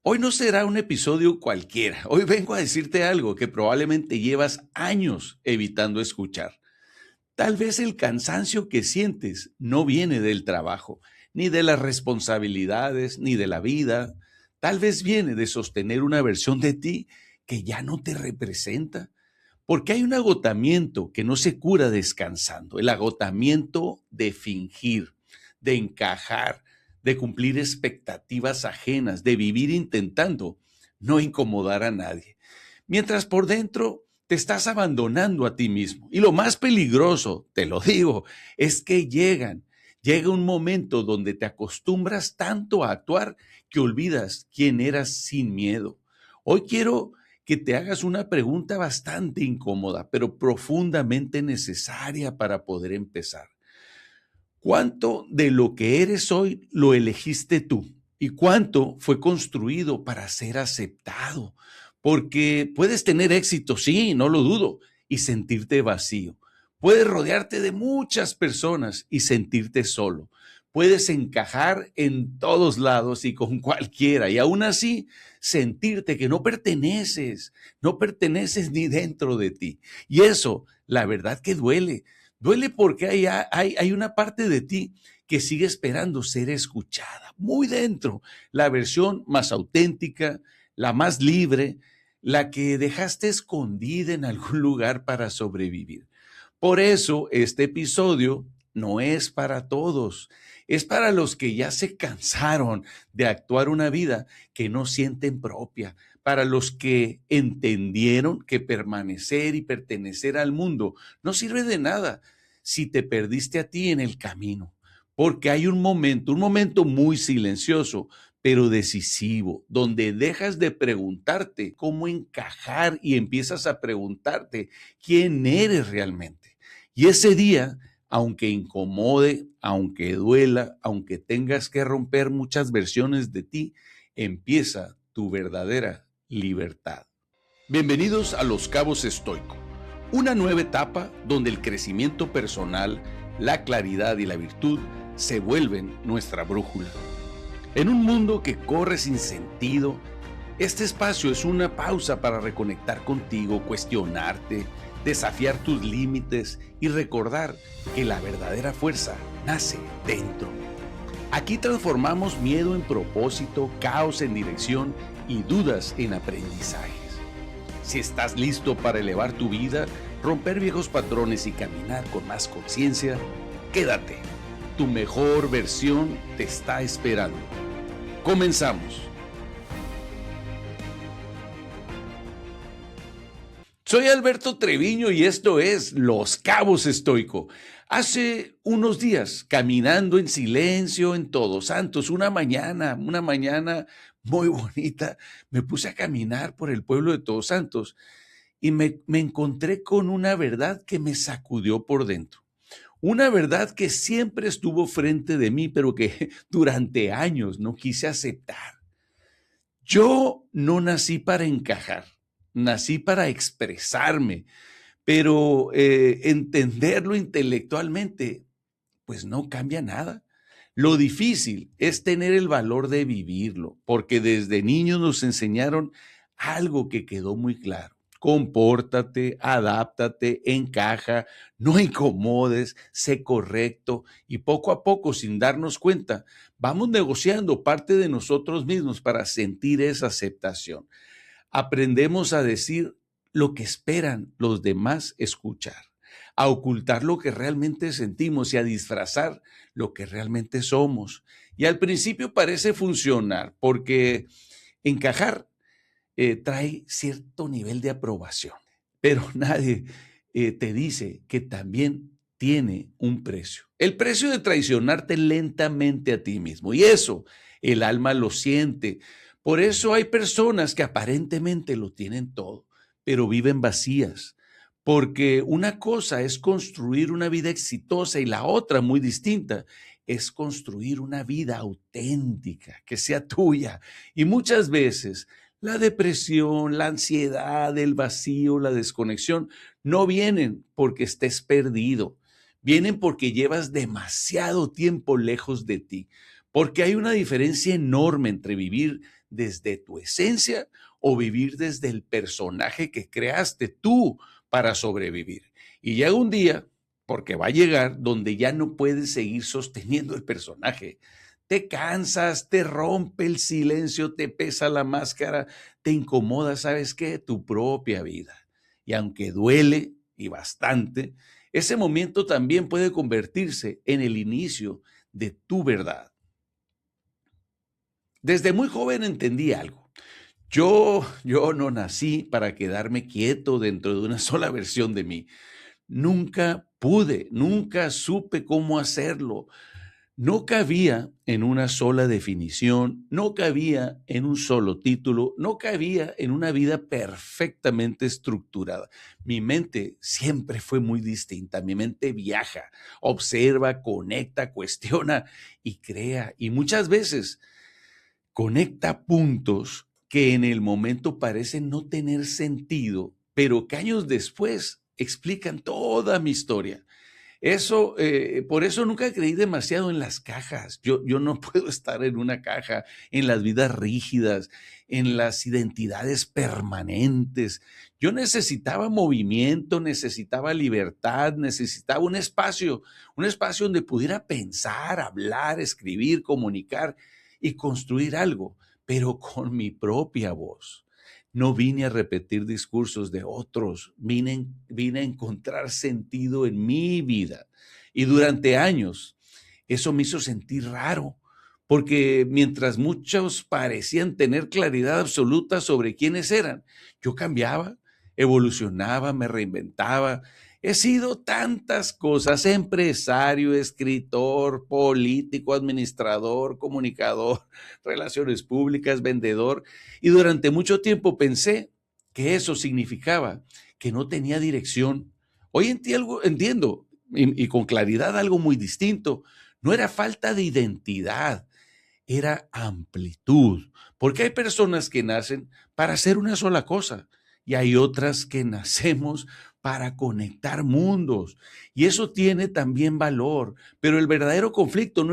Hoy no será un episodio cualquiera. Hoy vengo a decirte algo que probablemente llevas años evitando escuchar. Tal vez el cansancio que sientes no viene del trabajo, ni de las responsabilidades, ni de la vida. Tal vez viene de sostener una versión de ti que ya no te representa. Porque hay un agotamiento que no se cura descansando, el agotamiento de fingir, de encajar, de cumplir expectativas ajenas, de vivir intentando no incomodar a nadie. Mientras por dentro te estás abandonando a ti mismo. Y lo más peligroso, te lo digo, es que llega un momento donde te acostumbras tanto a actuar que olvidas quién eras sin miedo. Hoy quiero que te hagas una pregunta bastante incómoda, pero profundamente necesaria para poder empezar. ¿Cuánto de lo que eres hoy lo elegiste tú? ¿Y cuánto fue construido para ser aceptado? Porque puedes tener éxito, sí, no lo dudo, y sentirte vacío. Puedes rodearte de muchas personas y sentirte solo. Puedes encajar en todos lados y con cualquiera, y aún así sentirte que no perteneces ni dentro de ti. Y eso, la verdad que duele. Duele porque hay una parte de ti que sigue esperando ser escuchada, muy dentro, la versión más auténtica, la más libre, la que dejaste escondida en algún lugar para sobrevivir. Por eso este episodio no es para todos, es para los que ya se cansaron de actuar una vida que no sienten propia, para los que entendieron que permanecer y pertenecer al mundo no sirve de nada si te perdiste a ti en el camino, porque hay un momento muy silencioso, pero decisivo, donde dejas de preguntarte cómo encajar y empiezas a preguntarte quién eres realmente. Y ese día, aunque incomode, aunque duela, aunque tengas que romper muchas versiones de ti, empieza tu verdadera libertad. Bienvenidos a Los Cabos Estoico, una nueva etapa donde el crecimiento personal, la claridad y la virtud se vuelven nuestra brújula. En un mundo que corre sin sentido, este espacio es una pausa para reconectar contigo, cuestionarte, desafiar tus límites y recordar que la verdadera fuerza nace dentro. Aquí transformamos miedo en propósito, caos en dirección y dudas en aprendizajes. Si estás listo para elevar tu vida, romper viejos patrones y caminar con más conciencia, quédate. Tu mejor versión te está esperando. Comenzamos. Soy Alberto Treviño y esto es Los Cabos Estoico. Hace unos días, caminando en silencio en Todos Santos, una mañana muy bonita, me puse a caminar por el pueblo de Todos Santos y me encontré con una verdad que me sacudió por dentro. Una verdad que siempre estuvo frente de mí, pero que durante años no quise aceptar. Yo no nací para encajar, nací para expresarme, pero entenderlo intelectualmente, pues no cambia nada. Lo difícil es tener el valor de vivirlo, porque desde niños nos enseñaron algo que quedó muy claro. Compórtate, adáptate, encaja, no incomodes, sé correcto y poco a poco, sin darnos cuenta, vamos negociando parte de nosotros mismos para sentir esa aceptación. Aprendemos a decir lo que esperan los demás escuchar, a ocultar lo que realmente sentimos y a disfrazar lo que realmente somos. Y al principio parece funcionar porque encajar trae cierto nivel de aprobación, pero nadie te dice que también tiene un precio. El precio de traicionarte lentamente a ti mismo. Y eso el alma lo siente. Por eso hay personas que aparentemente lo tienen todo, pero viven vacías. Porque una cosa es construir una vida exitosa y la otra, muy distinta, es construir una vida auténtica, que sea tuya. Y muchas veces la depresión, la ansiedad, el vacío, la desconexión no vienen porque estés perdido, vienen porque llevas demasiado tiempo lejos de ti, porque hay una diferencia enorme entre vivir desde tu esencia o vivir desde el personaje que creaste tú para sobrevivir. Y llega un día, porque va a llegar, donde ya no puedes seguir sosteniendo el personaje. Te cansas, te rompe el silencio, te pesa la máscara, te incomoda, ¿sabes qué? Tu propia vida. Y aunque duele, y bastante, ese momento también puede convertirse en el inicio de tu verdad. Desde muy joven entendí algo. Yo no nací para quedarme quieto dentro de una sola versión de mí. Nunca pude, nunca supe cómo hacerlo. No cabía en una sola definición, no cabía en un solo título, no cabía en una vida perfectamente estructurada. Mi mente siempre fue muy distinta, mi mente viaja, observa, conecta, cuestiona y crea. Y muchas veces conecta puntos que en el momento parecen no tener sentido, pero que años después explican toda mi historia. Por eso nunca creí demasiado en las cajas. Yo no puedo estar en una caja, en las vidas rígidas, en las identidades permanentes. Yo necesitaba movimiento, necesitaba libertad, necesitaba un espacio donde pudiera pensar, hablar, escribir, comunicar y construir algo, pero con mi propia voz. No vine a repetir discursos de otros, vine a encontrar sentido en mi vida. Y durante años eso me hizo sentir raro, porque mientras muchos parecían tener claridad absoluta sobre quiénes eran, yo cambiaba, evolucionaba, me reinventaba. He sido tantas cosas: empresario, escritor, político, administrador, comunicador, relaciones públicas, vendedor. Y durante mucho tiempo pensé que eso significaba que no tenía dirección. Hoy entiendo y con claridad algo muy distinto. No era falta de identidad, era amplitud. Porque hay personas que nacen para hacer una sola cosa y hay otras que nacemos para conectar mundos. Y eso tiene también valor. Pero el verdadero conflicto no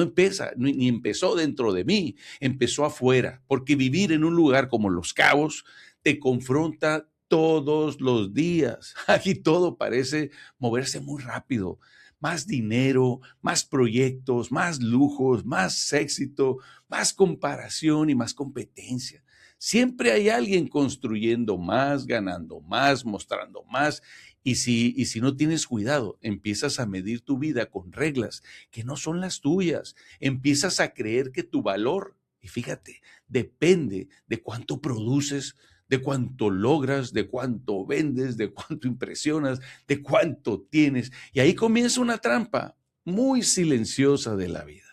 empieza, ni empezó dentro de mí, empezó afuera. Porque vivir en un lugar como Los Cabos te confronta todos los días. Aquí todo parece moverse muy rápido. Más dinero, más proyectos, más lujos, más éxito, más comparación y más competencia. Siempre hay alguien construyendo más, ganando más, mostrando más. Y si no tienes cuidado, empiezas a medir tu vida con reglas que no son las tuyas. Empiezas a creer que tu valor, y fíjate, depende de cuánto produces, de cuánto logras, de cuánto vendes, de cuánto impresionas, de cuánto tienes. Y ahí comienza una trampa muy silenciosa de la vida.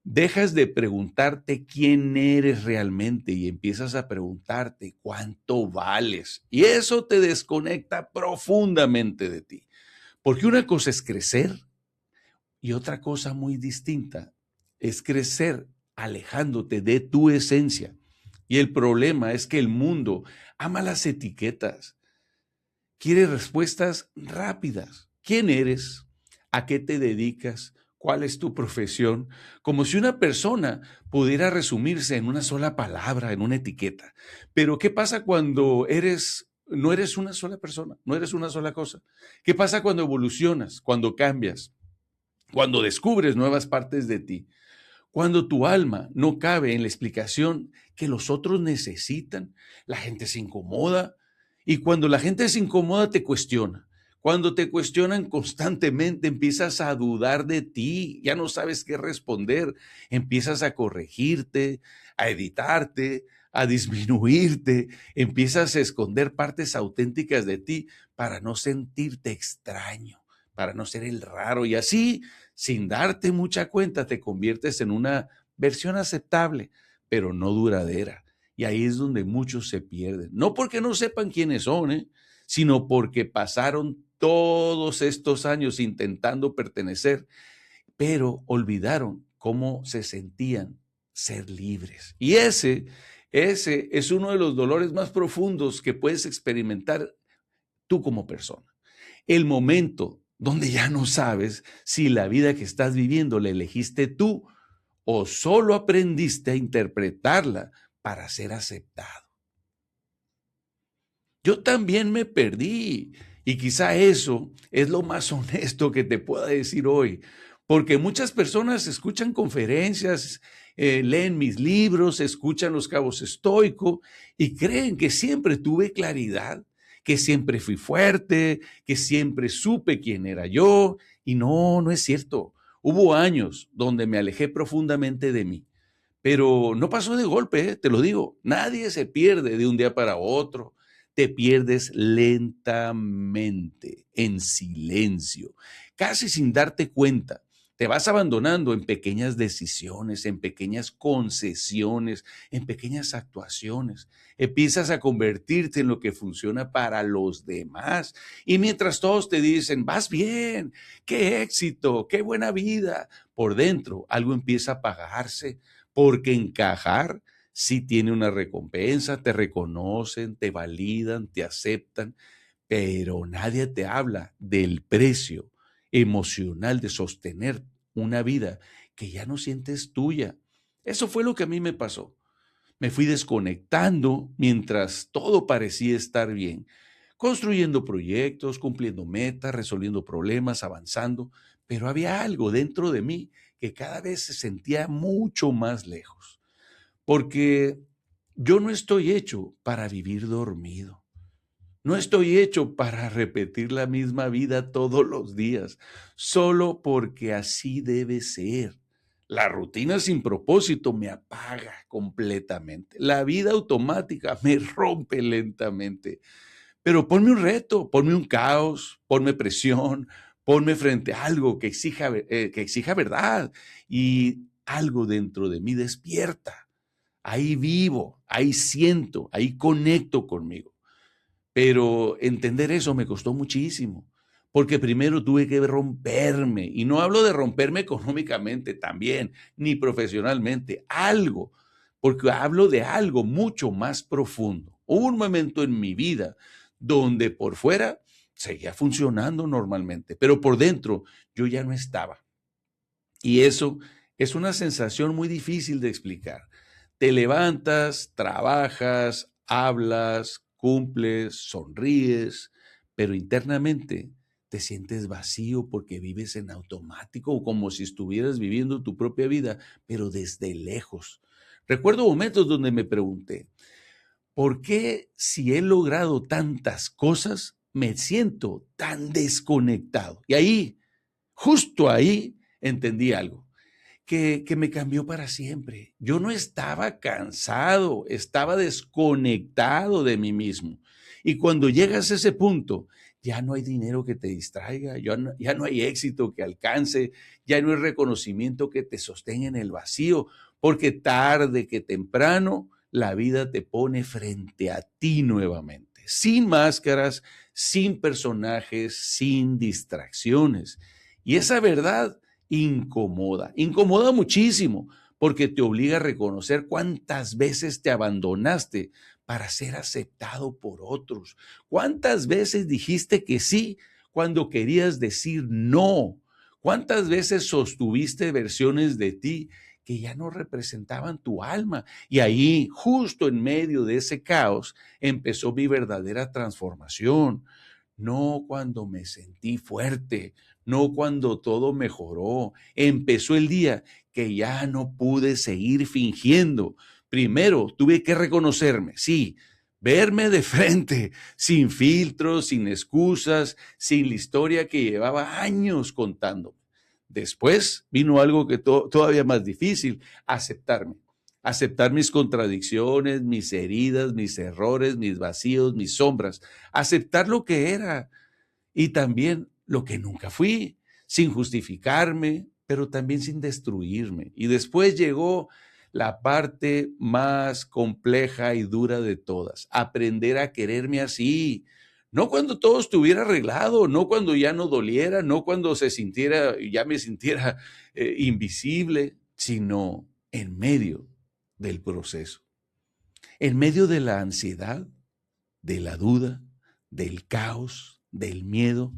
Dejas de preguntarte quién eres realmente y empiezas a preguntarte cuánto vales. Y eso te desconecta profundamente de ti. Porque una cosa es crecer y otra cosa muy distinta es crecer alejándote de tu esencia. Y el problema es que el mundo ama las etiquetas, quiere respuestas rápidas. ¿Quién eres? ¿A qué te dedicas? ¿Cuál es tu profesión? Como si una persona pudiera resumirse en una sola palabra, en una etiqueta. Pero ¿qué pasa cuando no eres una sola persona, no eres una sola cosa? ¿Qué pasa cuando evolucionas, cuando cambias, cuando descubres nuevas partes de ti? Cuando tu alma no cabe en la explicación que los otros necesitan, la gente se incomoda. Y cuando la gente se incomoda, te cuestiona. Cuando te cuestionan constantemente, empiezas a dudar de ti, ya no sabes qué responder, empiezas a corregirte, a editarte, a disminuirte, empiezas a esconder partes auténticas de ti para no sentirte extraño, para no ser el raro. Y así, sin darte mucha cuenta, te conviertes en una versión aceptable, pero no duradera. Y ahí es donde muchos se pierden. No porque no sepan quiénes son, sino porque pasaron todos estos años intentando pertenecer, pero olvidaron cómo se sentían ser libres. Y ese es uno de los dolores más profundos que puedes experimentar tú como persona. El momento donde ya no sabes si la vida que estás viviendo la elegiste tú o solo aprendiste a interpretarla para ser aceptado? Yo también me perdí y quizá eso es lo más honesto que te pueda decir hoy, porque muchas personas escuchan conferencias, leen mis libros, escuchan los cabos estoicos y creen que siempre tuve claridad, que siempre fui fuerte, que siempre supe quién era yo y no, no es cierto. Hubo años donde me alejé profundamente de mí, pero no pasó de golpe, te lo digo. Nadie se pierde de un día para otro. Te pierdes lentamente, en silencio, casi sin darte cuenta. Te vas abandonando en pequeñas decisiones, en pequeñas concesiones, en pequeñas actuaciones. Empiezas a convertirte en lo que funciona para los demás. Y mientras todos te dicen, vas bien, qué éxito, qué buena vida, por dentro algo empieza a apagarse, porque encajar sí tiene una recompensa, te reconocen, te validan, te aceptan, pero nadie te habla del precio emocional de sostener una vida que ya no sientes tuya. Eso fue lo que a mí me pasó. Me fui desconectando mientras todo parecía estar bien, construyendo proyectos, cumpliendo metas, resolviendo problemas, avanzando, pero había algo dentro de mí que cada vez se sentía mucho más lejos, porque yo no estoy hecho para vivir dormido. No estoy hecho para repetir la misma vida todos los días, solo porque así debe ser. La rutina sin propósito me apaga completamente. La vida automática me rompe lentamente. Pero ponme un reto, ponme un caos, ponme presión, ponme frente a algo que exija verdad y algo dentro de mí despierta. Ahí vivo, ahí siento, ahí conecto conmigo. Pero entender eso me costó muchísimo, porque primero tuve que romperme, y no hablo de romperme económicamente también, ni profesionalmente, algo, porque hablo de algo mucho más profundo. Hubo un momento en mi vida donde por fuera seguía funcionando normalmente, pero por dentro yo ya no estaba. Y eso es una sensación muy difícil de explicar. Te levantas, trabajas, hablas, cumples, sonríes, pero internamente te sientes vacío porque vives en automático, como si estuvieras viviendo tu propia vida, pero desde lejos. Recuerdo momentos donde me pregunté, ¿por qué si he logrado tantas cosas, me siento tan desconectado? Y ahí, justo ahí, entendí algo que me cambió para siempre. Yo no estaba cansado, estaba desconectado de mí mismo. Y cuando llegas a ese punto, ya no hay dinero que te distraiga, ya no hay éxito que alcance, ya no hay reconocimiento que te sostenga en el vacío, porque tarde que temprano la vida te pone frente a ti nuevamente, sin máscaras, sin personajes, sin distracciones. Y esa verdad incomoda, incomoda muchísimo, porque te obliga a reconocer cuántas veces te abandonaste para ser aceptado por otros. ¿Cuántas veces dijiste que sí cuando querías decir no? ¿Cuántas veces sostuviste versiones de ti que ya no representaban tu alma? Y ahí, justo en medio de ese caos, empezó mi verdadera transformación. No cuando me sentí fuerte, no cuando todo mejoró. Empezó el día que ya no pude seguir fingiendo. Primero tuve que reconocerme, sí, verme de frente, sin filtros, sin excusas, sin la historia que llevaba años contando. Después vino algo que todavía más difícil, aceptarme. Aceptar mis contradicciones, mis heridas, mis errores, mis vacíos, mis sombras. Aceptar lo que era y también lo que nunca fui, sin justificarme, pero también sin destruirme. Y después llegó la parte más compleja y dura de todas, aprender a quererme así. No cuando todo estuviera arreglado, no cuando ya no doliera, no cuando ya me sintiera invisible, sino en medio del proceso, en medio de la ansiedad, de la duda, del caos, del miedo,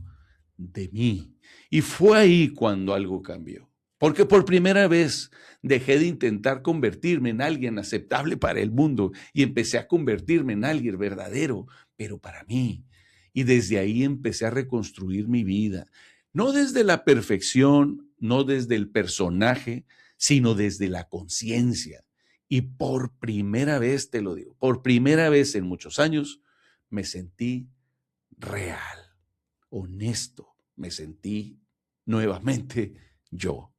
de mí. Y fue ahí cuando algo cambió. Porque por primera vez dejé de intentar convertirme en alguien aceptable para el mundo y empecé a convertirme en alguien verdadero, pero para mí. Y desde ahí empecé a reconstruir mi vida, no desde la perfección, no desde el personaje, sino desde la conciencia. Y por primera vez, te lo digo, por primera vez en muchos años, me sentí real, honesto, me sentí nuevamente yo.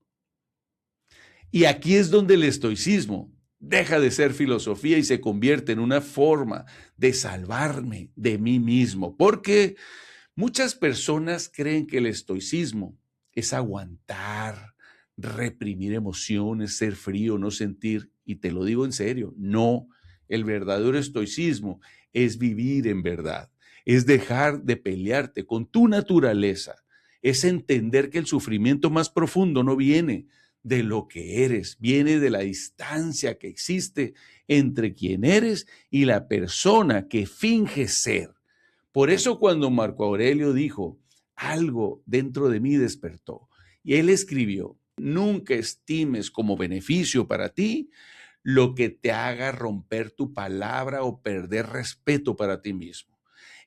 Y aquí es donde el estoicismo deja de ser filosofía y se convierte en una forma de salvarme de mí mismo. Porque muchas personas creen que el estoicismo es aguantar, reprimir emociones, ser frío, no sentir. Y te lo digo en serio, no. El verdadero estoicismo es vivir en verdad, es dejar de pelearte con tu naturaleza, es entender que el sufrimiento más profundo no viene de lo que eres, viene de la distancia que existe entre quien eres y la persona que finges ser. Por eso cuando Marco Aurelio dijo, algo dentro de mí despertó, y él escribió, nunca estimes como beneficio para ti lo que te haga romper tu palabra o perder respeto para ti mismo.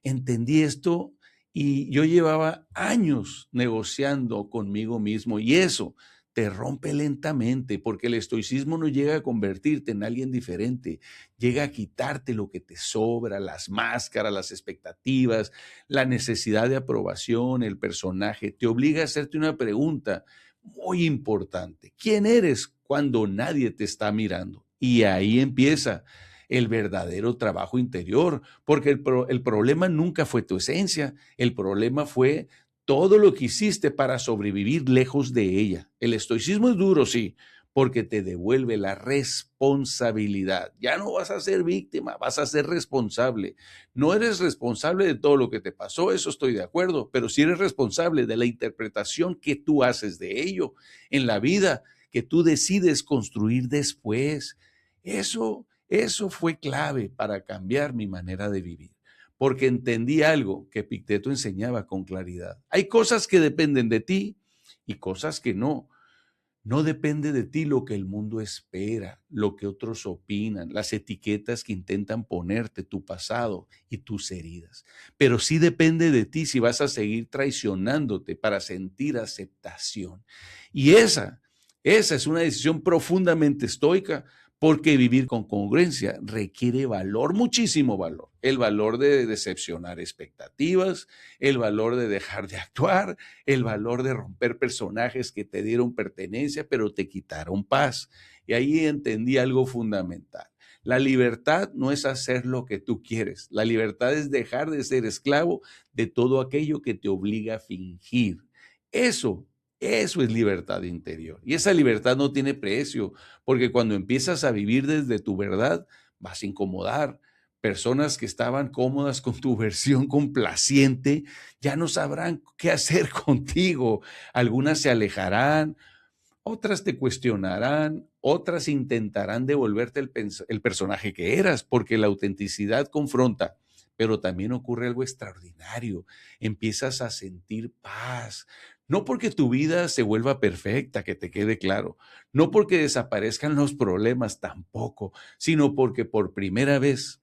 Entendí esto y yo llevaba años negociando conmigo mismo y eso te rompe lentamente porque el estoicismo no llega a convertirte en alguien diferente, llega a quitarte lo que te sobra, las máscaras, las expectativas, la necesidad de aprobación, el personaje, te obliga a hacerte una pregunta muy importante. ¿Quién eres cuando nadie te está mirando? Y ahí empieza el verdadero trabajo interior, porque el problema nunca fue tu esencia, el problema fue todo lo que hiciste para sobrevivir lejos de ella. El estoicismo es duro, sí, porque te devuelve la responsabilidad. Ya no vas a ser víctima, vas a ser responsable. No eres responsable de todo lo que te pasó, eso estoy de acuerdo, pero sí eres responsable de la interpretación que tú haces de ello en la vida, que tú decides construir después. Eso fue clave para cambiar mi manera de vivir, porque entendí algo que Epicteto enseñaba con claridad. Hay cosas que dependen de ti y cosas que no. No depende de ti lo que el mundo espera, lo que otros opinan, las etiquetas que intentan ponerte, tu pasado y tus heridas. Pero sí depende de ti si vas a seguir traicionándote para sentir aceptación. Y esa es una decisión profundamente estoica, porque vivir con congruencia requiere valor, muchísimo valor. El valor de decepcionar expectativas, el valor de dejar de actuar, el valor de romper personajes que te dieron pertenencia, pero te quitaron paz. Y ahí entendí algo fundamental. La libertad no es hacer lo que tú quieres. La libertad es dejar de ser esclavo de todo aquello que te obliga a fingir. Eso eso es libertad interior. Y esa libertad no tiene precio, porque cuando empiezas a vivir desde tu verdad, vas a incomodar. Personas que estaban cómodas con tu versión complaciente ya no sabrán qué hacer contigo. Algunas se alejarán, otras te cuestionarán, otras intentarán devolverte el personaje que eras, porque la autenticidad confronta. Pero también ocurre algo extraordinario. Empiezas a sentir paz. No porque tu vida se vuelva perfecta, que te quede claro. No porque desaparezcan los problemas tampoco, sino porque por primera vez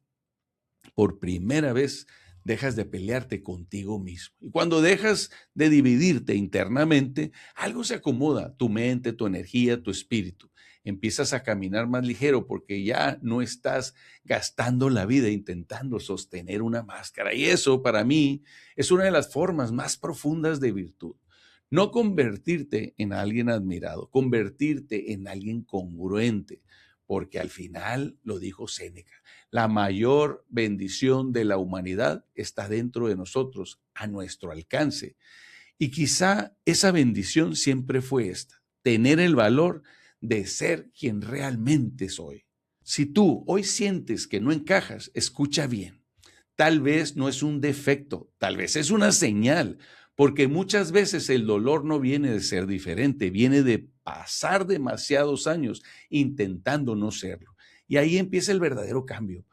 dejas de pelearte contigo mismo. Y cuando dejas de dividirte internamente, algo se acomoda, tu mente, tu energía, tu espíritu. Empiezas a caminar más ligero porque ya no estás gastando la vida intentando sostener una máscara. Y eso para mí es una de las formas más profundas de virtud. No convertirte en alguien admirado, convertirte en alguien congruente, porque al final, lo dijo Séneca, la mayor bendición de la humanidad está dentro de nosotros, a nuestro alcance. Y quizá esa bendición siempre fue esta, tener el valor de ser quien realmente soy. Si tú hoy sientes que no encajas, escucha bien. Tal vez no es un defecto, tal vez es una señal, porque muchas veces el dolor no viene de ser diferente, viene de pasar demasiados años intentando no serlo. Y ahí empieza el verdadero cambio.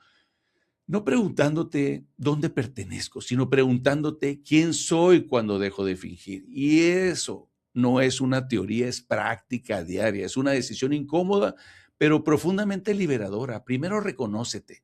No preguntándote dónde pertenezco, sino preguntándote quién soy cuando dejo de fingir. Y eso no es una teoría, es práctica diaria, es una decisión incómoda, pero profundamente liberadora. Primero reconócete.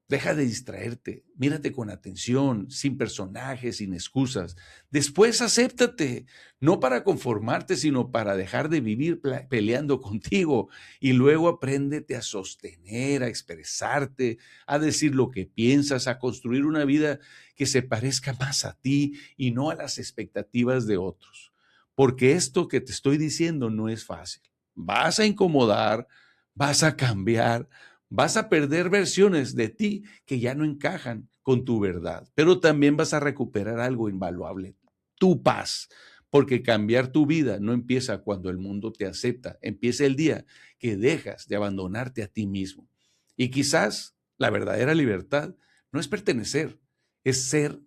Deja de distraerte, mírate con atención, sin personajes, sin excusas. Después acéptate, no para conformarte, sino para dejar de vivir peleando contigo. Y luego apréndete a sostener, a expresarte, a decir lo que piensas, a construir una vida que se parezca más a ti y no a las expectativas de otros. Porque esto que te estoy diciendo no es fácil. Vas a incomodar, vas a cambiar, vas a perder versiones de ti que ya no encajan con tu verdad, pero también vas a recuperar algo invaluable, tu paz, porque cambiar tu vida no empieza cuando el mundo te acepta, empieza el día que dejas de abandonarte a ti mismo. Y quizás la verdadera libertad no es pertenecer, es ser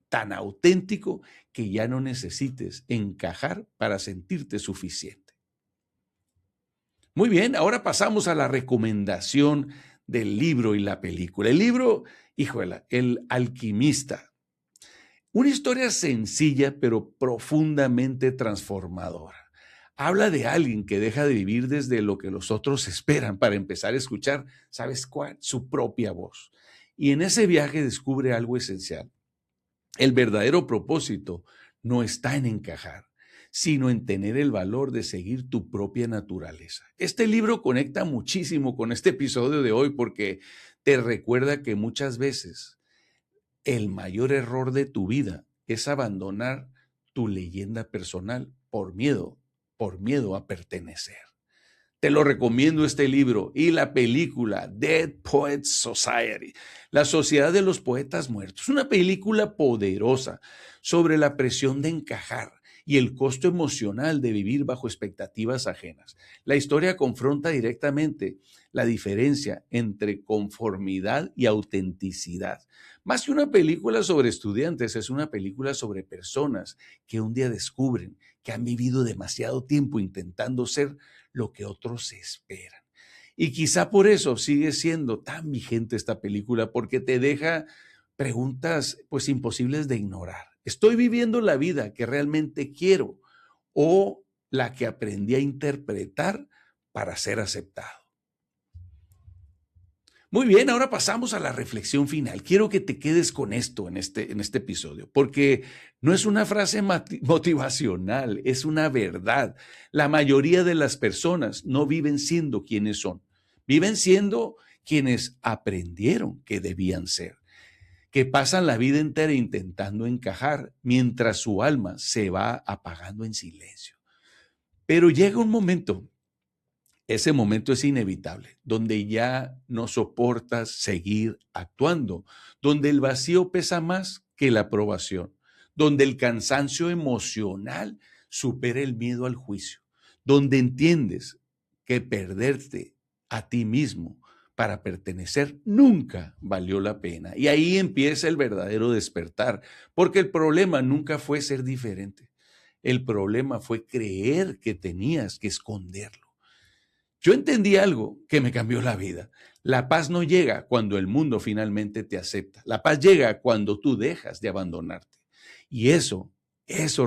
tan auténtico que ya no necesites encajar para sentirte suficiente. Muy bien, ahora pasamos a la recomendación del libro y la película. El libro, híjole, El alquimista. Una historia sencilla pero profundamente transformadora. Habla de alguien que deja de vivir desde lo que los otros esperan para empezar a escuchar, ¿sabes cuál? Su propia voz. Y en ese viaje descubre algo esencial. El verdadero propósito no está en encajar, sino en tener el valor de seguir tu propia naturaleza. Este libro conecta muchísimo con este episodio de hoy porque te recuerda que muchas veces el mayor error de tu vida es abandonar tu leyenda personal por miedo a pertenecer. Te lo recomiendo este libro y la película Dead Poets Society, La Sociedad de los Poetas Muertos. Una película poderosa sobre la presión de encajar y el costo emocional de vivir bajo expectativas ajenas. La historia confronta directamente la diferencia entre conformidad y autenticidad. Más que una película sobre estudiantes, es una película sobre personas que un día descubren que han vivido demasiado tiempo intentando ser lo que otros esperan. Y quizá por eso sigue siendo tan vigente esta película, porque te deja preguntas pues imposibles de ignorar. ¿Estoy viviendo la vida que realmente quiero o la que aprendí a interpretar para ser aceptado? Muy bien, ahora pasamos a la reflexión final. Quiero que te quedes con esto en este episodio, porque no es una frase motivacional, es una verdad. La mayoría de las personas no viven siendo quienes son, viven siendo quienes aprendieron que debían ser, que pasan la vida entera intentando encajar mientras su alma se va apagando en silencio. Pero llega un momento, ese momento es inevitable, donde ya no soportas seguir actuando, donde el vacío pesa más que la aprobación, donde el cansancio emocional supera el miedo al juicio, donde entiendes que perderte a ti mismo para pertenecer nunca valió la pena. Y ahí empieza el verdadero despertar, porque el problema nunca fue ser diferente. El problema fue creer que tenías que esconderlo. Yo entendí algo que me cambió la vida. La paz no llega cuando el mundo finalmente te acepta. La paz llega cuando tú dejas de abandonarte. Y eso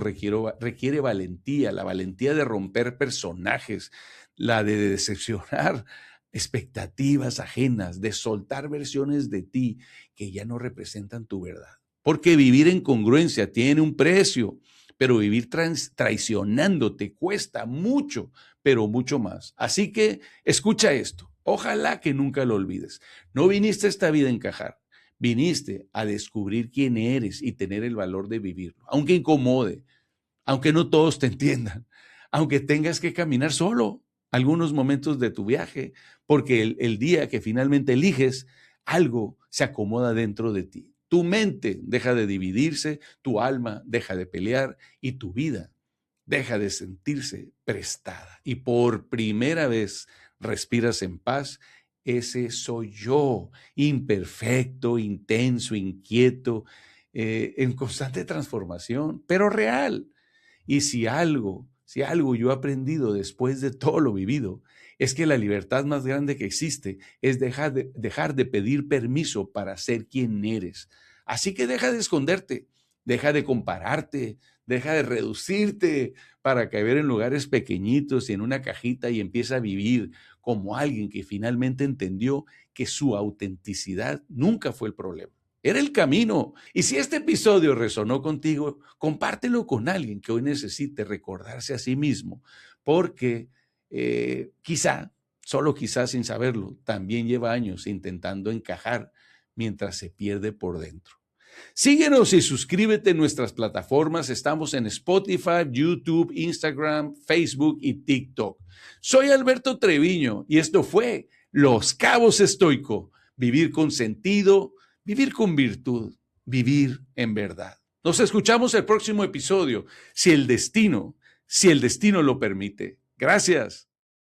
requiere valentía, la valentía de romper personajes, la de decepcionar expectativas ajenas, de soltar versiones de ti que ya no representan tu verdad. Porque vivir en congruencia tiene un precio, pero vivir traicionándote cuesta mucho, pero mucho más. Así que escucha esto. Ojalá que nunca lo olvides. No viniste a esta vida a encajar. Viniste a descubrir quién eres y tener el valor de vivirlo. Aunque incomode, aunque no todos te entiendan, aunque tengas que caminar solo algunos momentos de tu viaje, porque el día que finalmente eliges, algo se acomoda dentro de ti. Tu mente deja de dividirse, tu alma deja de pelear y tu vida deja de sentirse prestada. Y por primera vez respiras en paz. Ese soy yo, imperfecto, intenso, inquieto, en constante transformación, pero real. Y si algo yo he aprendido después de todo lo vivido, es que la libertad más grande que existe es dejar de pedir permiso para ser quien eres. Así que deja de esconderte, deja de compararte, deja de reducirte para caber en lugares pequeñitos y en una cajita y empieza a vivir como alguien que finalmente entendió que su autenticidad nunca fue el problema. Era el camino. Y si este episodio resonó contigo, compártelo con alguien que hoy necesite recordarse a sí mismo, porque quizá, solo quizá sin saberlo, también lleva años intentando encajar mientras se pierde por dentro. Síguenos y suscríbete en nuestras plataformas. Estamos en Spotify, YouTube, Instagram, Facebook y TikTok. Soy Alberto Treviño y esto fue Los Cabos Estoico. Vivir con sentido, vivir con virtud, vivir en verdad. Nos escuchamos el próximo episodio, si el destino lo permite. Gracias.